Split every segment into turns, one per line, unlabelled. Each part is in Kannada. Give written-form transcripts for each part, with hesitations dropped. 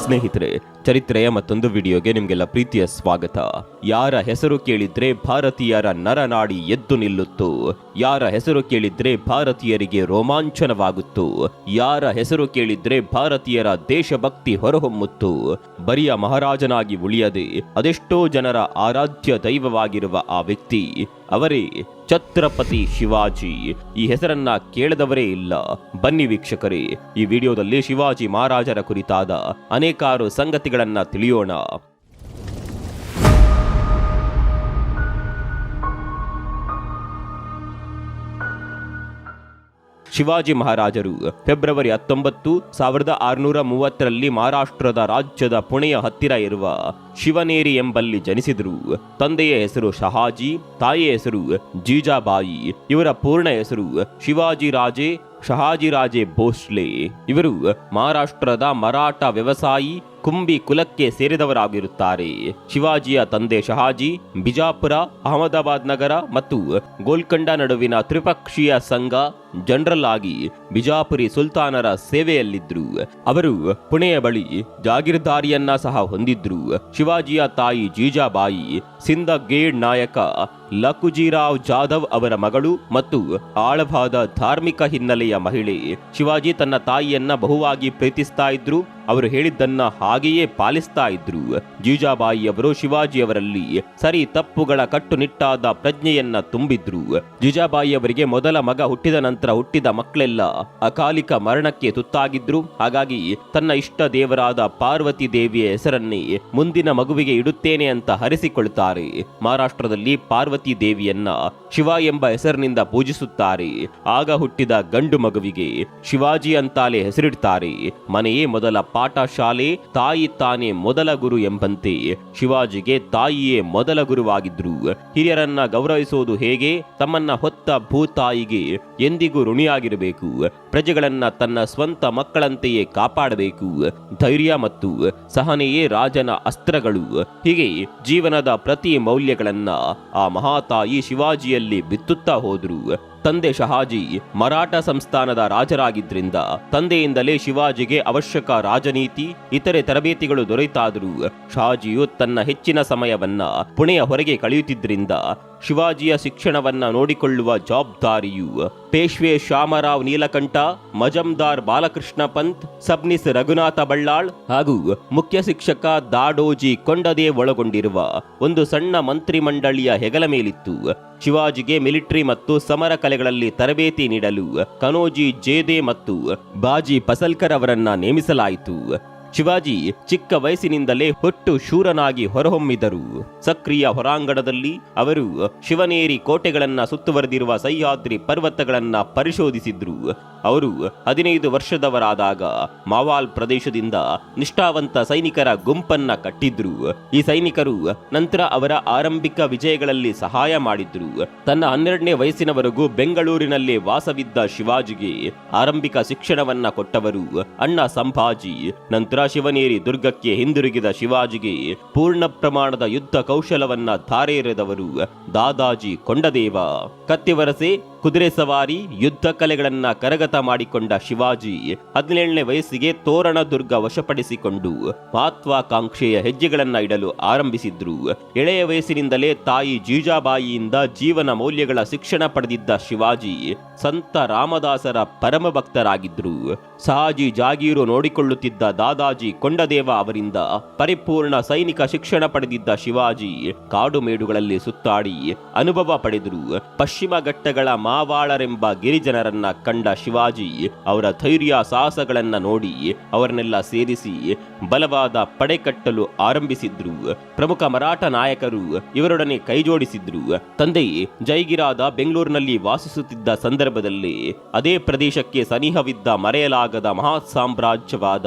ಸ್ನೇಹಿತರೆ, ಚರಿತ್ರೆಯ ಮತ್ತೊಂದು ವಿಡಿಯೋಗೆ ನಿಮಗೆಲ್ಲ ಪ್ರೀತಿಯ ಸ್ವಾಗತ. ಯಾರ ಹೆಸರು ಕೇಳಿದ್ರೆ ಭಾರತೀಯರ ನರನಾಡಿ ಎದ್ದು ನಿಲ್ಲುತ್ತೋ, ಯಾರ ಹೆಸರು ಕೇಳಿದ್ರೆ ಭಾರತೀಯರಿಗೆ ರೋಮಾಂಚನವಾಗುತ್ತೋ, ಯಾರ ಹೆಸರು ಕೇಳಿದ್ರೆ ಭಾರತೀಯರ ದೇಶಭಕ್ತಿ ಹೊರಹೊಮ್ಮುತ್ತೋ, ಬರಿಯ ಮಹಾರಾಜನಾಗಿ ಉಳಿಯದೆ ಅದೆಷ್ಟೋ ಜನರ ಆರಾಧ್ಯ ದೈವವಾಗಿರುವ ಆ ವ್ಯಕ್ತಿ ಅವರೇ ಛತ್ರಪತಿ ಶಿವಾಜಿ. ಈ ಹೆಸರನ್ನ ಕೇಳದವರೇ ಇಲ್ಲ. ಬನ್ನಿ ವೀಕ್ಷಕರೇ, ಈ ವಿಡಿಯೋದಲ್ಲಿ ಶಿವಾಜಿ ಮಹಾರಾಜರ ಕುರಿತಾದ ಅನೇಕಾರು ಸಂಗತಿಗಳನ್ನ ತಿಳಿಯೋಣ. ಶಿವಾಜಿ ಮಹಾರಾಜರು ಫೆಬ್ರವರಿ 19, 1630ರಲ್ಲಿ ಮಹಾರಾಷ್ಟ್ರದ ರಾಜ್ಯದ ಪುಣೆಯ ಹತ್ತಿರ ಇರುವ ಶಿವನೇರಿ ಎಂಬಲ್ಲಿ ಜನಿಸಿದರು. ತಂದೆಯ ಹೆಸರು ಶಹಾಜಿ, ತಾಯಿಯ ಹೆಸರು ಜೀಜಾಬಾಯಿ. ಇವರ ಪೂರ್ಣ ಹೆಸರು ಶಿವಾಜಿರಾಜೇ ಶಹಾಜಿರಾಜೇ ಭೋಸ್ಲೆ. ಇವರು ಮಹಾರಾಷ್ಟ್ರದ ಮರಾಠ ವ್ಯವಸಾಯಿ ಕುಂಬಿ ಕುಲಕ್ಕೆ ಸೇರಿದವರಾಗಿರುತ್ತಾರೆ. ಶಿವಾಜಿಯ ತಂದೆ ಶಹಾಜಿ ಬಿಜಾಪುರ, ಅಹಮದಾಬಾದ್ ನಗರ ಮತ್ತು ಗೋಲ್ಕೊಂಡ ನಡುವಿನ ತ್ರಿಪಕ್ಷೀಯ ಸಂಘ ಜನರಲ್ ಆಗಿ ಬಿಜಾಪುರಿ ಸುಲ್ತಾನರ ಸೇವೆಯಲ್ಲಿದ್ರು. ಅವರು ಪುಣೆಯ ಬಳಿ ಜಾಗೀರ್ದಾರಿಯನ್ನ ಸಹ ಹೊಂದಿದ್ರು. ಶಿವಾಜಿಯ ತಾಯಿ ಜೀಜಾಬಾಯಿ ಸಿಂದಗೇಡ್ ನಾಯಕ ಲಕುಜಿರಾವ್ ಜಾಧವ್ ಅವರ ಮಗಳು ಮತ್ತು ಆಳವಾದ ಧಾರ್ಮಿಕ ಹಿನ್ನೆಲೆಯ ಮಹಿಳೆ. ಶಿವಾಜಿ ತನ್ನ ತಾಯಿಯನ್ನ ಬಹುವಾಗಿ ಪ್ರೀತಿಸ್ತಾ ಇದ್ರು. ಅವರು ಹೇಳಿದ್ದನ್ನ ಹಾಗೆಯೇ ಪಾಲಿಸ್ತಾ ಇದ್ರು. ಜೀಜಾಬಾಯಿಯವರು ಶಿವಾಜಿಯವರಲ್ಲಿ ಸರಿ ತಪ್ಪುಗಳ ಕಟ್ಟುನಿಟ್ಟಾದ ಪ್ರಜ್ಞೆಯನ್ನ ತುಂಬಿದ್ರು. ಜೀಜಾಬಾಯಿಯವರಿಗೆ ಮೊದಲ ಮಗ ಹುಟ್ಟಿದ ನಂತರ ಹುಟ್ಟಿದ ಮಕ್ಕಳೆಲ್ಲ ಅಕಾಲಿಕ ಮರಣಕ್ಕೆ ತುತ್ತಾಗಿದ್ರು. ಹಾಗಾಗಿ ತನ್ನ ಇಷ್ಟ ದೇವರಾದ ಪಾರ್ವತಿ ದೇವಿಯ ಹೆಸರನ್ನೇ ಮುಂದಿನ ಮಗುವಿಗೆ ಇಡುತ್ತೇನೆ ಅಂತ ಹರಿಸಿಕೊಳ್ತಾರೆ. ಮಹಾರಾಷ್ಟ್ರದಲ್ಲಿ ಪಾರ್ವತಿ ದೇವಿಯನ್ನ ಶಿವ ಎಂಬ ಹೆಸರಿನಿಂದ ಪೂಜಿಸುತ್ತಾರೆ. ಆಗ ಹುಟ್ಟಿದ ಗಂಡು ಮಗುವಿಗೆ ಶಿವಾಜಿ ಅಂತಾಲೆ ಹೆಸರಿಡ್ತಾರೆ. ಮನೆಯೇ ಮೊದಲ ಪಾಠ ಶಾಲೆ, ತಾಯಿ ತಾನೇ ಮೊದಲ ಗುರು ಎಂಬಂತೆ ಶಿವಾಜಿಗೆ ತಾಯಿಯೇ ಮೊದಲ ಗುರುವಾಗಿದ್ರು. ಹಿರಿಯರನ್ನ ಗೌರವಿಸುವುದು ಹೇಗೆ, ತಮ್ಮನ್ನ ಹೊತ್ತ ಭೂತಾಯಿಗೆ ಎಂದಿಗೂ ಋಣಿಯಾಗಿರಬೇಕು, ಪ್ರಜೆಗಳನ್ನ ತನ್ನ ಸ್ವಂತ ಮಕ್ಕಳಂತೆಯೇ ಕಾಪಾಡಬೇಕು, ಧೈರ್ಯ ಮತ್ತು ಸಹನೆಯೇ ರಾಜನ ಅಸ್ತ್ರಗಳು. ಹೀಗೆ ಜೀವನದ ಪ್ರತಿ ಮೌಲ್ಯಗಳನ್ನ ಆ ಮಹಾತಾಯಿ ಶಿವಾಜಿಯಲ್ಲಿ ಬಿತ್ತುತ್ತಾ ಹೋದ್ರು. ತಂದೆ ಶಹಾಜಿ ಮರಾಠ ಸಂಸ್ಥಾನದ ರಾಜರಾಗಿದ್ರಿಂದ ತಂದೆಯಿಂದಲೇ ಶಿವಾಜಿಗೆ ಅವಶ್ಯಕ ರಾಜನೀತಿ, ಇತರೆ ತರಬೇತಿಗಳು ದೊರೆತಾದರೂ ಶಹಾಜಿಯು ತನ್ನ ಹೆಚ್ಚಿನ ಸಮಯವನ್ನ ಪುಣೆಯ ಹೊರಗೆ ಕಳೆಯುತ್ತಿದ್ದರಿಂದ ಶಿವಾಜಿಯ ಶಿಕ್ಷಣವನ್ನ ನೋಡಿಕೊಳ್ಳುವ ಜವಾಬ್ದಾರಿಯು ಪೇಶ್ವೆ ಶ್ಯಾಮರಾವ್ ನೀಲಕಂಠ, ಮಜಮ್ದಾರ್ ಬಾಲಕೃಷ್ಣ ಪಂತ್, ಸಬ್ನಿಸ್ ರಘುನಾಥ ಬಳ್ಳಾಳ್ ಹಾಗೂ ಮುಖ್ಯ ಶಿಕ್ಷಕ ದಾಡೋಜಿ ಕೊಂಡದೇವ್ ಒಳಗೊಂಡಿರುವ ಒಂದು ಸಣ್ಣ ಮಂತ್ರಿಮಂಡಳಿಯ ಹೆಗಲ ಮೇಲಿತ್ತು. ಶಿವಾಜಿಗೆ ಮಿಲಿಟರಿ ಮತ್ತು ಸಮರ ಕಲೆಗಳಲ್ಲಿ ತರಬೇತಿ ನೀಡಲು ಕನೋಜಿ ಜೇದೆ ಮತ್ತು ಬಾಜಿ ಪಸಲ್ಕರ್ ಅವರನ್ನ ನೇಮಿಸಲಾಯಿತು. ಶಿವಾಜಿ ಚಿಕ್ಕ ವಯಸ್ಸಿನಿಂದಲೇ ಹೊಟ್ಟು ಶೂರನಾಗಿ ಹೊರಹೊಮ್ಮಿದರು. ಸಕ್ರಿಯ ಹೊರಾಂಗಣದಲ್ಲಿ ಅವರು ಶಿವನೇರಿ ಕೋಟೆಗಳನ್ನ ಸುತ್ತುವರೆದಿರುವ ಸಹ್ಯಾದ್ರಿ ಪರ್ವತಗಳನ್ನ ಪರಿಶೋಧಿಸಿದ್ರು. ಅವರು 15 ವರ್ಷದವರಾದಾಗ ಮಾವಾಲ್ ಪ್ರದೇಶದಿಂದ ನಿಷ್ಠಾವಂತ ಸೈನಿಕರ ಗುಂಪನ್ನ ಕಟ್ಟಿದ್ರು. ಈ ಸೈನಿಕರು ನಂತರ ಅವರ ಆರಂಭಿಕ ವಿಜಯಗಳಲ್ಲಿ ಸಹಾಯ ಮಾಡಿದ್ರು. ತನ್ನ 12ನೇ ವಯಸ್ಸಿನವರೆಗೂ ಬೆಂಗಳೂರಿನಲ್ಲಿ ವಾಸವಿದ್ದ ಶಿವಾಜಿಗೆ ಆರಂಭಿಕ ಶಿಕ್ಷಣವನ್ನ ಕೊಟ್ಟವರು ಅಣ್ಣ ಸಂಭಾಜಿ. ನಂತರ ಶಿವನೇರಿ ದುರ್ಗಕ್ಕೆ ಹಿಂದಿರುಗಿದ ಶಿವಾಜಿಗೆ ಪೂರ್ಣ ಪ್ರಮಾಣದ ಯುದ್ಧ ಕೌಶಲವನ್ನ ಧಾರೆ ಎರೆದವರು ದಾದಾಜಿ ಕೊಂಡದೇವ. ಕತ್ತಿವರಸೆ, ಕುದುರೆ ಸವಾರಿ, ಯುದ್ಧ ಕಲೆಗಳನ್ನ ಕರಗತ ಮಾಡಿಕೊಂಡ ಶಿವಾಜಿ 17ನೇ ವಯಸ್ಸಿಗೆ ತೋರಣ ದುರ್ಗ ವಶಪಡಿಸಿಕೊಂಡು ಮಹತ್ವಾಕಾಂಕ್ಷೆಯ ಹೆಜ್ಜೆಗಳನ್ನ ಇಡಲು ಆರಂಭಿಸಿದ್ರು. ಎಳೆಯ ವಯಸ್ಸಿನಿಂದಲೇ ತಾಯಿ ಜೀಜಾಬಾಯಿಯಿಂದ ಜೀವನ ಮೌಲ್ಯಗಳ ಶಿಕ್ಷಣ ಪಡೆದಿದ್ದ ಶಿವಾಜಿ ಸಂತ ರಾಮದಾಸರ ಪರಮ ಭಕ್ತರಾಗಿದ್ರು. ಶಹಾಜಿ ಜಾಗೀರು ನೋಡಿಕೊಳ್ಳುತ್ತಿದ್ದ ದಾದಾಜಿ ಕೊಂಡದೇವ ಅವರಿಂದ ಪರಿಪೂರ್ಣ ಸೈನಿಕ ಶಿಕ್ಷಣ ಪಡೆದಿದ್ದ ಶಿವಾಜಿ ಕಾಡು ಮೇಡುಗಳಲ್ಲಿ ಸುತ್ತಾಡಿ ಅನುಭವ ಪಡೆದರು. ಪಶ್ಚಿಮ ಘಟ್ಟಗಳ ಮಾವಾಳರೆಂಬ ಗಿರಿಜನರನ್ನ ಕಂಡ ಶಿವಾಜಿ ಅವರ ಧೈರ್ಯ ಸಾಹಸಗಳನ್ನ ನೋಡಿ ಅವರನ್ನೆಲ್ಲ ಸೇರಿಸಿ ಬಲವಾದ ಪಡೆ ಕಟ್ಟಲು ಆರಂಭಿಸಿದ್ರು. ಪ್ರಮುಖ ಮರಾಠ ನಾಯಕರು ಇವರೊಡನೆ ಕೈಜೋಡಿಸಿದ್ರು. ತಂದೆ ಜೈಗಿರಾದ ಬೆಂಗಳೂರಿನಲ್ಲಿ ವಾಸಿಸುತ್ತಿದ್ದ ಸಂದರ್ಭದಲ್ಲಿ ಅದೇ ಪ್ರದೇಶಕ್ಕೆ ಸನಿಹವಿದ್ದ ಮರೆಯಲಾಗದ ಮಹಾ ಸಾಮ್ರಾಜ್ಯವಾದ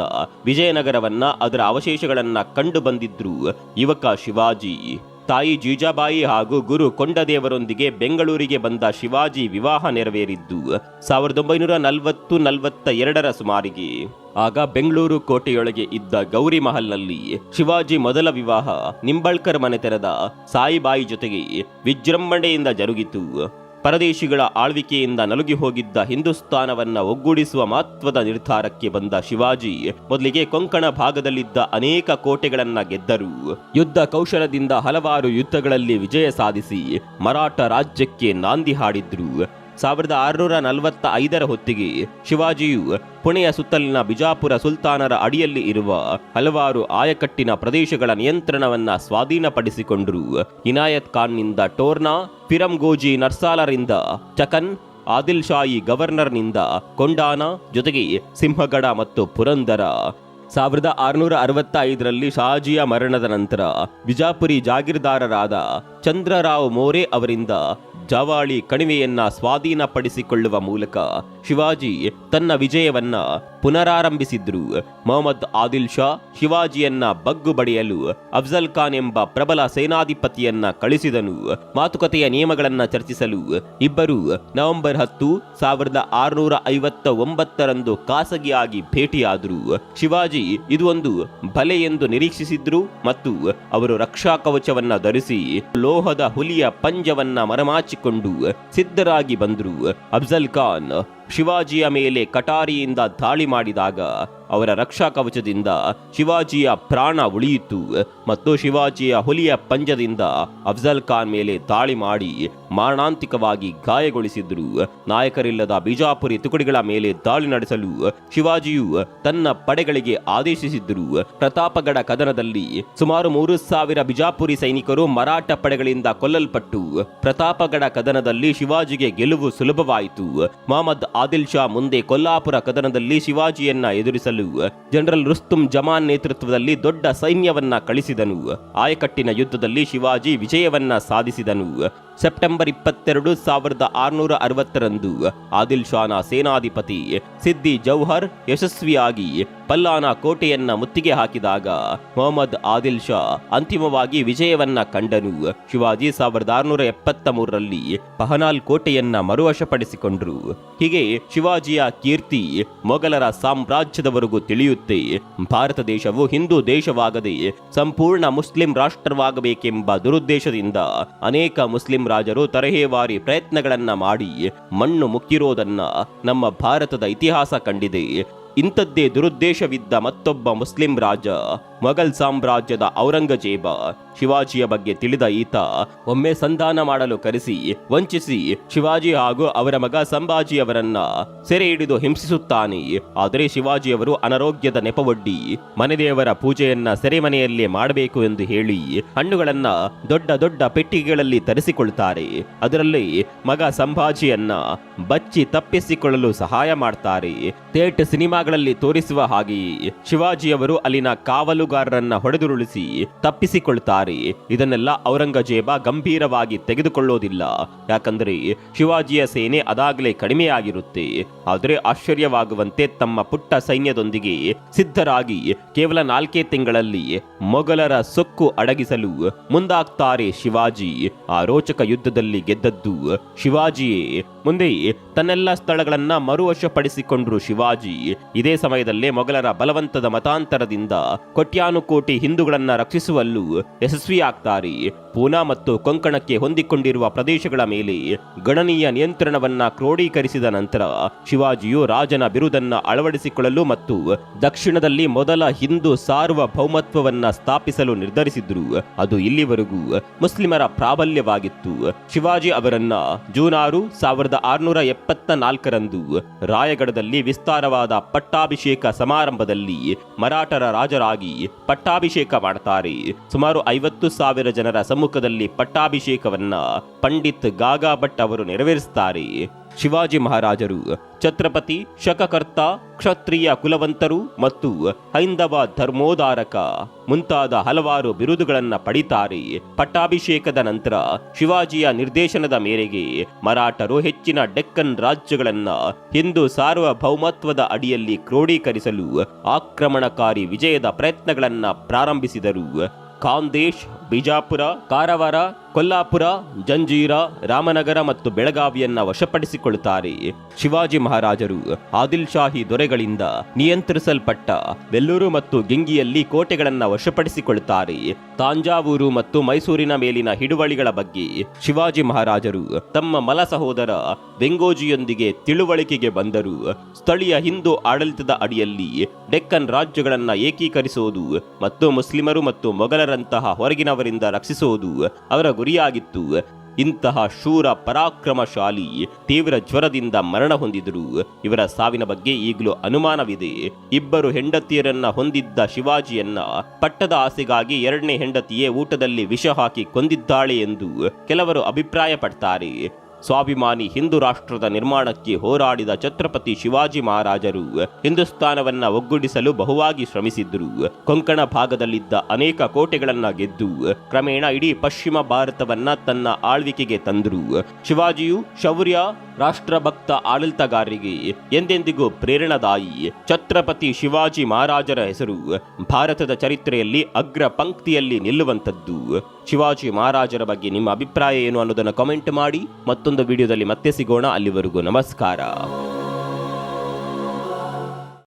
ವಿಜಯನಗರವನ್ನ, ಅದರ ಅವಶೇಷಗಳನ್ನ ಕಂಡು ಬಂದಿದ್ರು ಯುವಕ ಶಿವಾಜಿ. ತಾಯಿ ಜೀಜಾಬಾಯಿ ಹಾಗೂ ಗುರು ಕೊಂಡದೇವರೊಂದಿಗೆ ಬೆಂಗಳೂರಿಗೆ ಬಂದ ಶಿವಾಜಿ ವಿವಾಹ ನೆರವೇರಿದ್ದು 1940-42ರ ಸುಮಾರಿಗೆ. ಆಗ ಬೆಂಗಳೂರು ಕೋಟೆಯೊಳಗೆ ಇದ್ದ ಗೌರಿ ಮಹಲ್ನಲ್ಲಿ ಶಿವಾಜಿ ಮೊದಲ ವಿವಾಹ ನಿಂಬಳ್ಕರ್ ಮನೆತನದ ಸಾಯಿಬಾಯಿ ಜೊತೆಗೆ ವಿಜೃಂಭಣೆಯಿಂದ ಜರುಗಿತು. ಪರದೇಶಿಗಳ ಆಳ್ವಿಕೆಯಿಂದ ನಲುಗಿ ಹೋಗಿದ್ದ ಹಿಂದೂಸ್ತಾನವನ್ನ ಒಗ್ಗೂಡಿಸುವ ಮಹತ್ವದ ನಿರ್ಧಾರಕ್ಕೆ ಬಂದ ಶಿವಾಜಿ ಮೊದಲಿಗೆ ಕೊಂಕಣ ಭಾಗದಲ್ಲಿದ್ದ ಅನೇಕ ಕೋಟೆಗಳನ್ನ ಗೆದ್ದರು. ಯುದ್ಧ ಕೌಶಲದಿಂದ ಹಲವಾರು ಯುದ್ಧಗಳಲ್ಲಿ ವಿಜಯ ಸಾಧಿಸಿ ಮರಾಠ ರಾಜ್ಯಕ್ಕೆ ನಾಂದಿ ಹಾಡಿದ್ರು. 1645 ಹೊತ್ತಿಗೆ ಶಿವಾಜಿಯು ಪುಣೆಯ ಸುತ್ತಲಿನ ಬಿಜಾಪುರ ಸುಲ್ತಾನರ ಅಡಿಯಲ್ಲಿ ಇರುವ ಹಲವಾರು ಆಯಕಟ್ಟಿನ ಪ್ರದೇಶಗಳ ನಿಯಂತ್ರಣವನ್ನ ಸ್ವಾಧೀನಪಡಿಸಿಕೊಂಡರು. ಇನಾಯತ್ ಖಾನ್ನಿಂದ ಟೋರ್ನಾ, ಫಿರಂಗೋಜಿ ನರ್ಸಾಲರಿಂದ ಚಕನ್, ಆದಿಲ್ ಶಾಹಿ ಗವರ್ನರ್ನಿಂದ ಕೊಂಡಾನ, ಜೊತೆಗೆ ಸಿಂಹಗಡ ಮತ್ತು ಪುರಂದರ. 1665ರಲ್ಲಿ ಶಹಾಜಿಯ ಮರಣದ ನಂತರ ಬಿಜಾಪುರಿ ಜಾಗೀರ್ದಾರರಾದ ಚಂದ್ರರಾವ್ ಮೋರೆ ಅವರಿಂದ ಜಾವಾಳಿ ಕಣಿವೆಯನ್ನ ಸ್ವಾಧೀನಪಡಿಸಿಕೊಳ್ಳುವ ಮೂಲಕ ಶಿವಾಜಿ ತನ್ನ ವಿಜಯವನ್ನ ಪುನರಾರಂಭಿಸಿದ್ರು. ಮೊಹಮ್ಮದ್ ಆದಿಲ್ ಶಾ ಶಿವಾಜಿಯನ್ನ ಬಗ್ಗು ಬಡಿಯಲು ಅಫ್ಜಲ್ ಖಾನ್ ಎಂಬ ಪ್ರಬಲ ಸೇನಾಧಿಪತಿಯನ್ನ ಕಳಿಸಿದನು. ಮಾತುಕತೆಯ ನಿಯಮಗಳನ್ನ ಚರ್ಚಿಸಲು ಇಬ್ಬರು ನವೆಂಬರ್ 10, 1659ರಂದು ಖಾಸಗಿಯಾಗಿ ಭೇಟಿಯಾದರು. ಶಿವಾಜಿ ಇದು ಒಂದು ಬಲೆ ಎಂದು ನಿರೀಕ್ಷಿಸಿದ್ರು ಮತ್ತು ಅವರು ರಕ್ಷಾ ಕವಚವನ್ನ ಧರಿಸಿ ಲೋಹದ ಹುಲಿಯ ಪಂಜವನ್ನ ಮರಮಾಚಿಕೊಂಡು ಸಿದ್ಧರಾಗಿ ಬಂದರು. ಅಫ್ಜಲ್ ಖಾನ್ ಶಿವಾಜಿಯ ಮೇಲೆ ಕಟಾರಿಯಿಂದ ದಾಳಿ ಮಾಡಿದಾಗ ಅವರ ರಕ್ಷಾ ಕವಚದಿಂದ ಶಿವಾಜಿಯ ಪ್ರಾಣ ಉಳಿಯಿತು ಮತ್ತು ಶಿವಾಜಿಯ ಹುಲಿಯ ಪಂಜದಿಂದ ಅಫ್ಜಲ್ ಖಾನ್ ಮೇಲೆ ದಾಳಿ ಮಾಡಿ ಮಾರಣಾಂತಿಕವಾಗಿ ಗಾಯಗೊಳಿಸಿದ್ರು. ನಾಯಕರಿಲ್ಲದ ಬಿಜಾಪುರಿ ತುಕಡಿಗಳ ಮೇಲೆ ದಾಳಿ ನಡೆಸಲು ಶಿವಾಜಿಯು ತನ್ನ ಪಡೆಗಳಿಗೆ ಆದೇಶಿಸಿದ್ರು. ಪ್ರತಾಪಗಡ ಕದನದಲ್ಲಿ ಸುಮಾರು 3000 ಬಿಜಾಪುರಿ ಸೈನಿಕರು ಮರಾಠ ಪಡೆಗಳಿಂದ ಕೊಲ್ಲಲ್ಪಟ್ಟು ಪ್ರತಾಪಗಡ ಕದನದಲ್ಲಿ ಶಿವಾಜಿಗೆ ಗೆಲುವು ಸುಲಭವಾಯಿತು. ಮೊಹಮ್ಮದ್ ಆದಿಲ್ ಶಾ ಮುಂದೆ ಕೊಲ್ಲಾಪುರ ಕದನದಲ್ಲಿ ಶಿವಾಜಿಯನ್ನ ಎದುರಿಸಲು ಜನರಲ್ ರುಸ್ತುಂ ಜಮಾನ್ ನೇತೃತ್ವದಲ್ಲಿ ದೊಡ್ಡ ಸೈನ್ಯವನ್ನ ಕಳಿಸಿದನು. ಆಯಕಟ್ಟಿನ ಯುದ್ಧದಲ್ಲಿ ಶಿವಾಜಿ ವಿಜಯವನ್ನ ಸಾಧಿಸಿದನು. ಸೆಪ್ಟೆಂಬರ್ 22, 1660ರಂದು ಆದಿಲ್ ಶಾನ ಸೇನಾಧಿಪತಿ ಸಿದ್ದಿ ಜೌಹರ್ ಯಶಸ್ವಿಯಾಗಿ ಪಲ್ಲಾನ ಕೋಟೆಯನ್ನ ಮುತ್ತಿಗೆ ಹಾಕಿದಾಗ ಮೊಹಮ್ಮದ್ ಆದಿಲ್ ಶಾ ಅಂತಿಮವಾಗಿ ವಿಜಯವನ್ನ ಕಂಡನು. ಶಿವಾಜಿ 1673ರಲ್ಲಿ ಪಹನಾಲ್ ಕೋಟೆಯನ್ನ ಮರುವಶಪಡಿಸಿಕೊಂಡ್ರು. ಹೀಗೆ ಶಿವಾಜಿಯ ಕೀರ್ತಿ ಮೊಘಲರ ಸಾಮ್ರಾಜ್ಯದವರೆಗೂ ತಿಳಿಯುತ್ತೆ. ಭಾರತ ದೇಶವು ಹಿಂದೂ ದೇಶವಾಗದೆ ಸಂಪೂರ್ಣ ಮುಸ್ಲಿಂ ರಾಷ್ಟ್ರವಾಗಬೇಕೆಂಬ ದುರುದ್ದೇಶದಿಂದ ಅನೇಕ ಮುಸ್ಲಿಂ ರಾಜರು ತರಹೇವಾರಿ ಪ್ರಯತ್ನಗಳನ್ನ ಮಾಡಿ ಮಣ್ಣು ಮುಕ್ಕಿರೋದನ್ನ ನಮ್ಮ ಭಾರತದ ಇತಿಹಾಸ ಕಂಡಿದೆ. ಇಂಥದ್ದೇ ದುರುದ್ದೇಶವಿದ್ದ ಮತ್ತೊಬ್ಬ ಮುಸ್ಲಿಂ ರಾಜ ಮೊಘಲ್ ಸಾಮ್ರಾಜ್ಯದ ಔರಂಗಜೇಬ. ಶಿವಾಜಿಯ ಬಗ್ಗೆ ತಿಳಿದ ಈತ ಒಮ್ಮೆ ಸಂಧಾನ ಮಾಡಲು ಕರೆಸಿ ವಂಚಿಸಿ ಶಿವಾಜಿ ಹಾಗೂ ಅವರ ಮಗ ಸಂಭಾಜಿಯವರನ್ನ ಸೆರೆ ಹಿಡಿದು ಹಿಂಸಿಸುತ್ತಾನೆ. ಆದರೆ ಶಿವಾಜಿಯವರು ಅನಾರೋಗ್ಯದ ನೆಪವೊಡ್ಡಿ ಮನೆದೇವರ ಪೂಜೆಯನ್ನ ಸೆರೆಮನೆಯಲ್ಲೇ ಮಾಡಬೇಕು ಎಂದು ಹೇಳಿ ಹಣ್ಣುಗಳನ್ನ ದೊಡ್ಡ ದೊಡ್ಡ ಪೆಟ್ಟಿಗೆಗಳಲ್ಲಿ ತರಿಸಿಕೊಳ್ತಾರೆ. ಅದರಲ್ಲಿ ಮಗ ಸಂಭಾಜಿಯನ್ನ ಬಚ್ಚಿ ತಪ್ಪಿಸಿಕೊಳ್ಳಲು ಸಹಾಯ ಮಾಡ್ತಾರೆ. ಥೇಟ್ ಸಿನಿಮಾಗಳಲ್ಲಿ ತೋರಿಸುವ ಹಾಗೆಯೇ ಶಿವಾಜಿಯವರು ಅಲ್ಲಿನ ಕಾವಲುಗಾರರನ್ನ ಹೊಡೆದುರುಳಿಸಿ ತಪ್ಪಿಸಿಕೊಳ್ತಾರೆ. ಇದನ್ನೆಲ್ಲ ಔರಂಗಜೇಬ ಗಂಭೀರವಾಗಿ ತೆಗೆದುಕೊಳ್ಳೋದಿಲ್ಲ. ಯಾಕಂದ್ರೆ ಶಿವಾಜಿಯ ಸೇನೆ ಅದಾಗಲೇ ಕಡಿಮೆಯಾಗಿರುತ್ತೆ. ಆದರೆ ಆಶ್ಚರ್ಯವಾಗುವಂತೆ ತಮ್ಮ ಪುಟ್ಟ ಸೈನ್ಯದೊಂದಿಗೆ ಸಿದ್ಧರಾಗಿ ಕೇವಲ 4 ತಿಂಗಳಲ್ಲಿ ಮೊಘಲರ ಸೊಕ್ಕು ಅಡಗಿಸಲು ಮುಂದಾಗ್ತಾರೆ ಶಿವಾಜಿ. ಆ ರೋಚಕ ಯುದ್ಧದಲ್ಲಿ ಗೆದ್ದದ್ದು ಶಿವಾಜಿಯೇ. ಮುಂದೆ ತನ್ನೆಲ್ಲ ಸ್ಥಳಗಳನ್ನ ಮರುವಶಪಡಿಸಿಕೊಂಡ್ರು ಶಿವಾಜಿ. ಇದೇ ಸಮಯದಲ್ಲೇ ಮೊಘಲರ ಬಲವಂತದ ಮತಾಂತರದಿಂದ ಕೋಟ್ಯಾನುಕೋಟಿ ಹಿಂದೂಗಳನ್ನ ರಕ್ಷಿಸುವಲ್ಲೂ ಯಶಸ್ವಿಯಾಗ್ತಾರೆ. ಪೂನಾ ಮತ್ತು ಕೊಂಕಣಕ್ಕೆ ಹೊಂದಿಕೊಂಡಿರುವ ಪ್ರದೇಶಗಳ ಮೇಲೆ ಗಣನೀಯ ನಿಯಂತ್ರಣವನ್ನ ಕ್ರೋಢೀಕರಿಸಿದ ನಂತರ ಶಿವಾಜಿಯು ರಾಜನ ಬಿರುದನ್ನ ಅಳವಡಿಸಿಕೊಳ್ಳಲು ಮತ್ತು ದಕ್ಷಿಣದಲ್ಲಿ ಮೊದಲ ಹಿಂದೂ ಸಾರ್ವಭೌಮತ್ವವನ್ನ ಸ್ಥಾಪಿಸಲು ನಿರ್ಧರಿಸಿದ್ರು. ಅದು ಇಲ್ಲಿವರೆಗೂ ಮುಸ್ಲಿಮರ ಪ್ರಾಬಲ್ಯವಾಗಿತ್ತು. ಶಿವಾಜಿ ಅವರನ್ನ ಜೂನ್ 6, 1674ರಂದು ರಾಯಗಢದಲ್ಲಿ ವಿಸ್ತಾರವಾದ ಪಟ್ಟಾಭಿಷೇಕ ಸಮಾರಂಭದಲ್ಲಿ ಮರಾಠರ ರಾಜರಾಗಿ ಪಟ್ಟಾಭಿಷೇಕ ಮಾಡ್ತಾರೆ. ಸುಮಾರು 50,000 ಜನರ ಸಮ್ಮುಖದಲ್ಲಿ ಪಟ್ಟಾಭಿಷೇಕವನ್ನ ಪಂಡಿತ್ ಗಾಗಾ ಭಟ್ ಅವರು ನೆರವೇರಿಸುತ್ತಾರೆ. ಶಿವಾಜಿ ಮಹಾರಾಜರು ಛತ್ರಪತಿ, ಶಕಕರ್ತ, ಕ್ಷತ್ರಿಯ ಕುಲವಂತರು ಮತ್ತು ಹೈಂದವ ಧರ್ಮೋದಾರಕ ಮುಂತಾದ ಹಲವಾರು ಬಿರುದುಗಳನ್ನ ಪಡಿತಾರೆ. ಪಟ್ಟಾಭಿಷೇಕದ ನಂತರ ಶಿವಾಜಿಯ ನಿರ್ದೇಶನದ ಮೇರೆಗೆ ಮರಾಠರು ಹೆಚ್ಚಿನ ಡೆಕ್ಕನ್ ರಾಜ್ಯಗಳನ್ನ ಹಿಂದೂ ಸಾರ್ವಭೌಮತ್ವದ ಅಡಿಯಲ್ಲಿ ಕ್ರೋಢೀಕರಿಸಲು ಆಕ್ರಮಣಕಾರಿ ವಿಜಯದ ಪ್ರಯತ್ನಗಳನ್ನ ಪ್ರಾರಂಭಿಸಿದರು. ಖಾಂದೇಶ್, ಬಿಜಾಪುರ, ಕಾರವಾರ, ಕೊಲ್ಲಾಪುರ, ಜಂಜೀರ, ರಾಮನಗರ ಮತ್ತು ಬೆಳಗಾವಿಯನ್ನ ವಶಪಡಿಸಿಕೊಳ್ಳುತ್ತಾರೆ. ಶಿವಾಜಿ ಮಹಾರಾಜರು ಆದಿಲ್ ಶಾಹಿ ದೊರೆಗಳಿಂದ ನಿಯಂತ್ರಿಸಲ್ಪಟ್ಟ ವೆಲ್ಲೂರು ಮತ್ತು ಗಿಂಗಿಯಲ್ಲಿ ಕೋಟೆಗಳನ್ನ ವಶಪಡಿಸಿಕೊಳ್ಳುತ್ತಾರೆ. ತಾಂಜಾವೂರು ಮತ್ತು ಮೈಸೂರಿನ ಮೇಲಿನ ಹಿಡುವಳಿಗಳ ಬಗ್ಗೆ ಶಿವಾಜಿ ಮಹಾರಾಜರು ತಮ್ಮ ಮಲ ಸಹೋದರ ವೆಂಗೋಜಿಯೊಂದಿಗೆ ತಿಳುವಳಿಕೆಗೆ ಬಂದರು. ಸ್ಥಳೀಯ ಹಿಂದೂ ಆಡಳಿತದ ಅಡಿಯಲ್ಲಿ ಡೆಕ್ಕನ್ ರಾಜ್ಯಗಳನ್ನ ಏಕೀಕರಿಸುವುದು ಮತ್ತು ಮುಸ್ಲಿಮರು ಮತ್ತು ಮೊಘಲರಂತಹ ಹೊರಗಿನವರಿಂದ ರಕ್ಷಿಸುವುದು ಅವರ ಗುರಿಯಾಗಿತ್ತು. ಇಂತಹ ಶೂರ ಪರಾಕ್ರಮಶಾಲಿ ತೀವ್ರ ಜ್ವರದಿಂದ ಮರಣ ಹೊಂದಿದರು. ಇವರ ಸಾವಿನ ಬಗ್ಗೆ ಈಗಲೂ ಅನುಮಾನವಿದೆ. ಇಬ್ಬರು ಹೆಂಡತಿಯರನ್ನ ಹೊಂದಿದ್ದ ಶಿವಾಜಿಯನ್ನ ಪಟ್ಟದ ಆಸೆಗಾಗಿ ಎರಡನೇ ಹೆಂಡತಿಯೇ ಊಟದಲ್ಲಿ ವಿಷ ಹಾಕಿ ಕೊಂದಿದ್ದಾಳೆ ಎಂದು ಕೆಲವರು ಅಭಿಪ್ರಾಯಪಡ್ತಾರೆ. ಸ್ವಾಭಿಮಾನಿ ಹಿಂದೂ ರಾಷ್ಟ್ರದ ನಿರ್ಮಾಣಕ್ಕೆ ಹೋರಾಡಿದ ಛತ್ರಪತಿ ಶಿವಾಜಿ ಮಹಾರಾಜರು ಹಿಂದೂಸ್ತಾನವನ್ನ ಒಗ್ಗೂಡಿಸಲು ಬಹುವಾಗಿ ಶ್ರಮಿಸಿದ್ರು. ಕೊಂಕಣ ಭಾಗದಲ್ಲಿದ್ದ ಅನೇಕ ಕೋಟೆಗಳನ್ನ ಗೆದ್ದು ಕ್ರಮೇಣ ಇಡೀ ಪಶ್ಚಿಮ ಭಾರತವನ್ನ ತನ್ನ ಆಳ್ವಿಕೆಗೆ ತಂದರು. ಶಿವಾಜಿಯು ಶೌರ್ಯ, ರಾಷ್ಟ್ರಭಕ್ತ ಆಡಳಿತಗಾರರಿಗೆ ಎಂದೆಂದಿಗೂ ಪ್ರೇರಣಾದಾಯಿ. ಛತ್ರಪತಿ ಶಿವಾಜಿ ಮಹಾರಾಜರ ಹೆಸರು ಭಾರತದ ಚರಿತ್ರೆಯಲ್ಲಿ ಅಗ್ರ ಪಂಕ್ತಿಯಲ್ಲಿ ನಿಲ್ಲುವಂಥದ್ದು. ಶಿವಾಜಿ ಮಹಾರಾಜರ ಬಗ್ಗೆ ನಿಮ್ಮ ಅಭಿಪ್ರಾಯ ಏನು ಅನ್ನೋದನ್ನು ಕಾಮೆಂಟ್ ಮಾಡಿ. ಮತ್ತೊಂದು ವಿಡಿಯೋದಲ್ಲಿ ಮತ್ತೆ ಸಿಗೋಣ. ಅಲ್ಲಿವರೆಗೂ ನಮಸ್ಕಾರ.